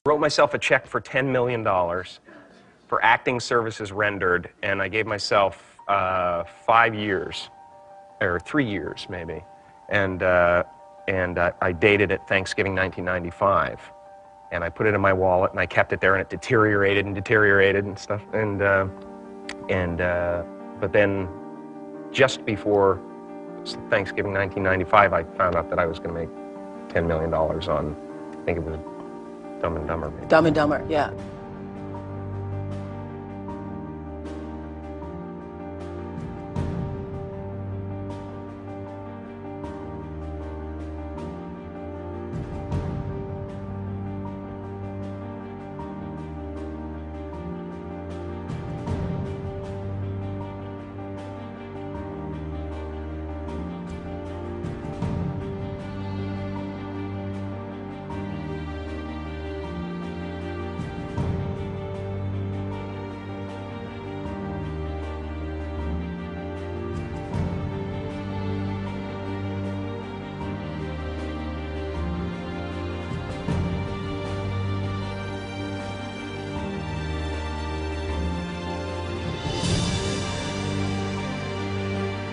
wrote myself a check for $10 million for acting services rendered, and I gave myself 5 years, or 3 years maybe, and I dated it Thanksgiving 1995, and I put it in my wallet, and I kept it there, and it deteriorated and stuff, but then just before Thanksgiving 1995, I found out that I was going to make $10 million on, I think it was Dumb and Dumber. Maybe. Dumb and Dumber, yeah.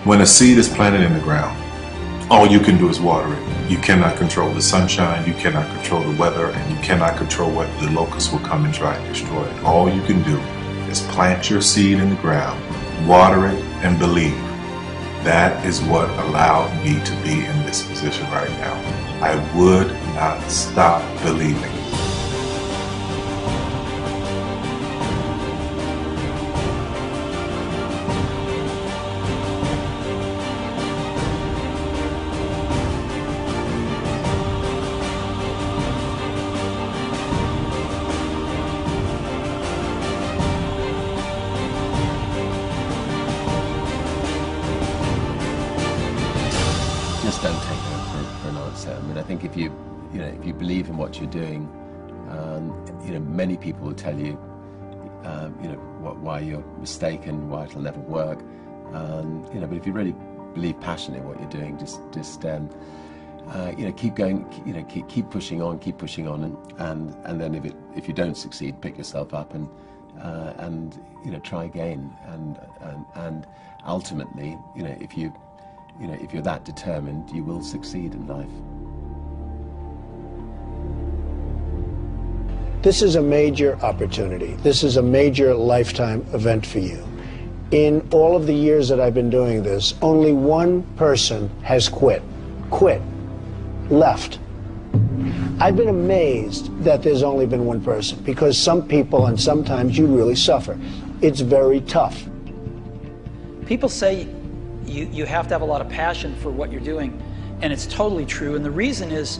When a seed is planted in the ground, all you can do is water it. You cannot control the sunshine, you cannot control the weather, and you cannot control whether the locusts will come and try and destroy it. All you can do is plant your seed in the ground, water it, and believe. That is what allowed me to be in this position right now. I would not stop believing. Just don't take it for an answer. I mean, I think if you believe in what you're doing, many people will tell you, why you're mistaken, why it'll never work. But if you really believe passionately in what you're doing, just keep going, keep pushing on, and then if you don't succeed, pick yourself up and try again, and ultimately, if you're that determined, you will succeed in life. This is a major opportunity. This is a major lifetime event for you. In all of the years that I've been doing this, only one person has quit, left. I've been amazed that there's only been one person, because some people, and sometimes you really suffer. It's very tough. People say you have to have a lot of passion for what you're doing, and it's totally true. And the reason is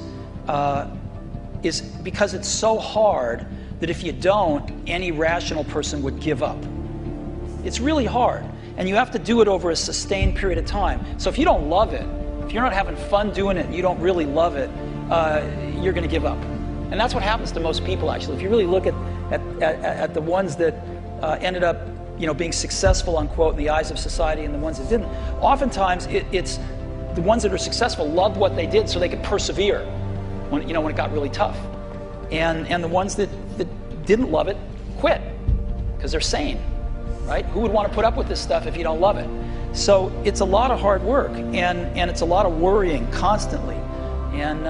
because it's so hard that if you don't, any rational person would give up. It's really hard, and you have to do it over a sustained period of time. So if you don't love it, if you're not having fun doing it and you don't really love it, you're going to give up. And that's what happens to most people, actually. If you really look at the ones that ended up being successful, unquote, in the eyes of society, and the ones that didn't, oftentimes it's the ones that are successful loved what they did so they could persevere when it got really tough. And the ones that didn't love it quit because they're sane, right? Who would want to put up with this stuff if you don't love it? So it's a lot of hard work, and it's a lot of worrying constantly. And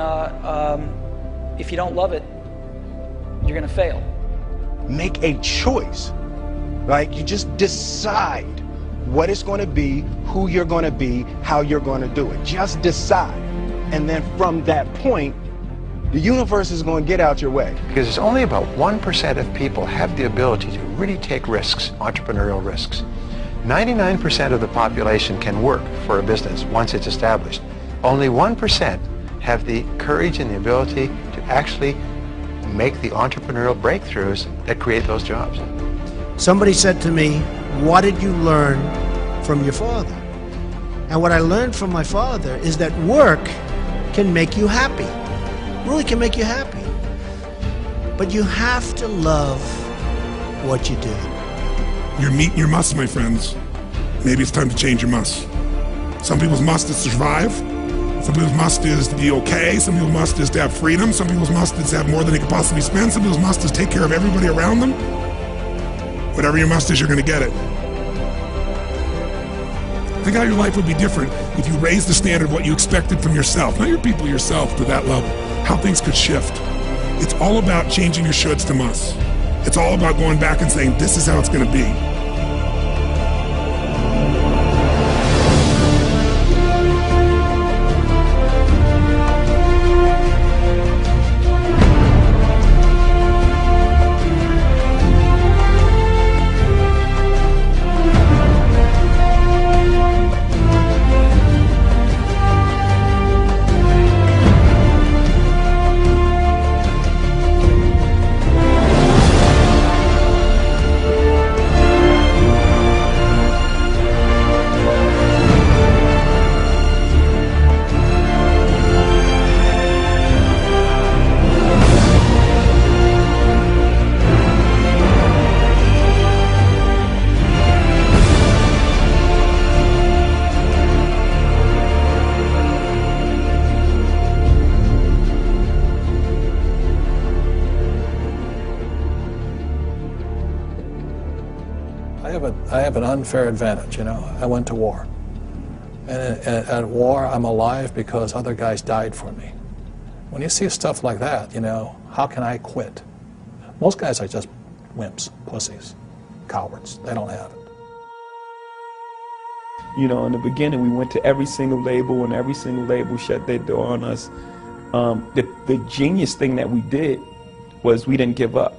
if you don't love it, you're going to fail. Make a choice. Like, you just decide what it's going to be, who you're going to be, how you're going to do it. Just decide. And then from that point, the universe is going to get out your way. Because it's only about 1% of people have the ability to really take risks, entrepreneurial risks. 99% of the population can work for a business once it's established. Only 1% have the courage and the ability to actually make the entrepreneurial breakthroughs that create those jobs. Somebody said to me, what did you learn from your father? And what I learned from my father is that work can make you happy. Really can make you happy. But you have to love what you do. You're meeting your must, my friends. Maybe it's time to change your must. Some people's must is to survive. Some people's must is to be okay. Some people's must is to have freedom. Some people's must is to have more than they could possibly spend. Some people's must is take care of everybody around them. Whatever your must is, you're going to get it. Think how your life would be different if you raised the standard of what you expected from yourself, not your people, yourself, to that level. How things could shift. It's all about changing your shoulds to musts. It's all about going back and saying, this is how it's going to be. I have an unfair advantage, you know. I went to war. And at war, I'm alive because other guys died for me. When you see stuff like that, you know, how can I quit? Most guys are just wimps, pussies, cowards. They don't have it. You know, in the beginning, we went to every single label, and every single label shut their door on us. The genius thing that we did was we didn't give up.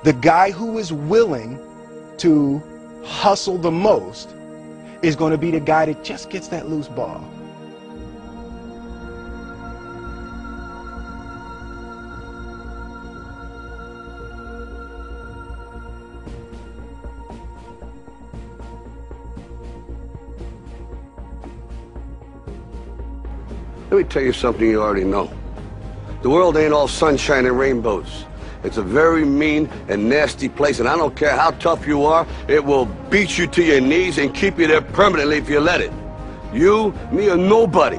The guy who is willing to hustle the most is going to be the guy that just gets that loose ball. Let me tell you something you already know. The world ain't all sunshine and rainbows. It's a very mean and nasty place, and I don't care how tough you are, it will beat you to your knees and keep you there permanently if you let it. You, me, or nobody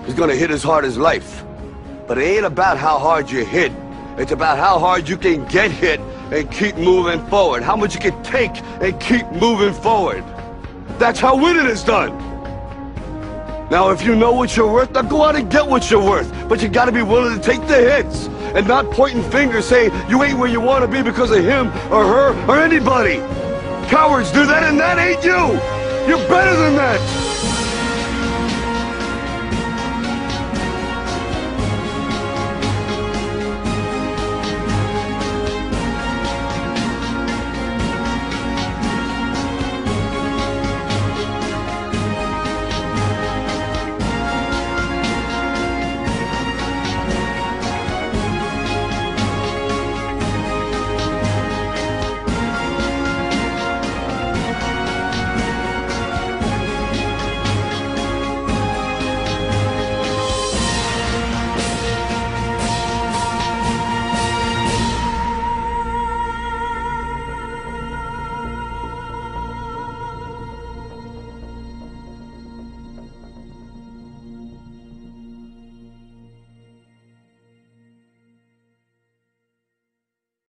is gonna hit as hard as life. But it ain't about how hard you hit. It's about how hard you can get hit and keep moving forward. How much you can take and keep moving forward. That's how winning is done. Now, if you know what you're worth, now go out and get what you're worth. But you gotta be willing to take the hits and not pointing fingers saying you ain't where you want to be because of him or her or anybody. Cowards do that, and that ain't you. You're better than that.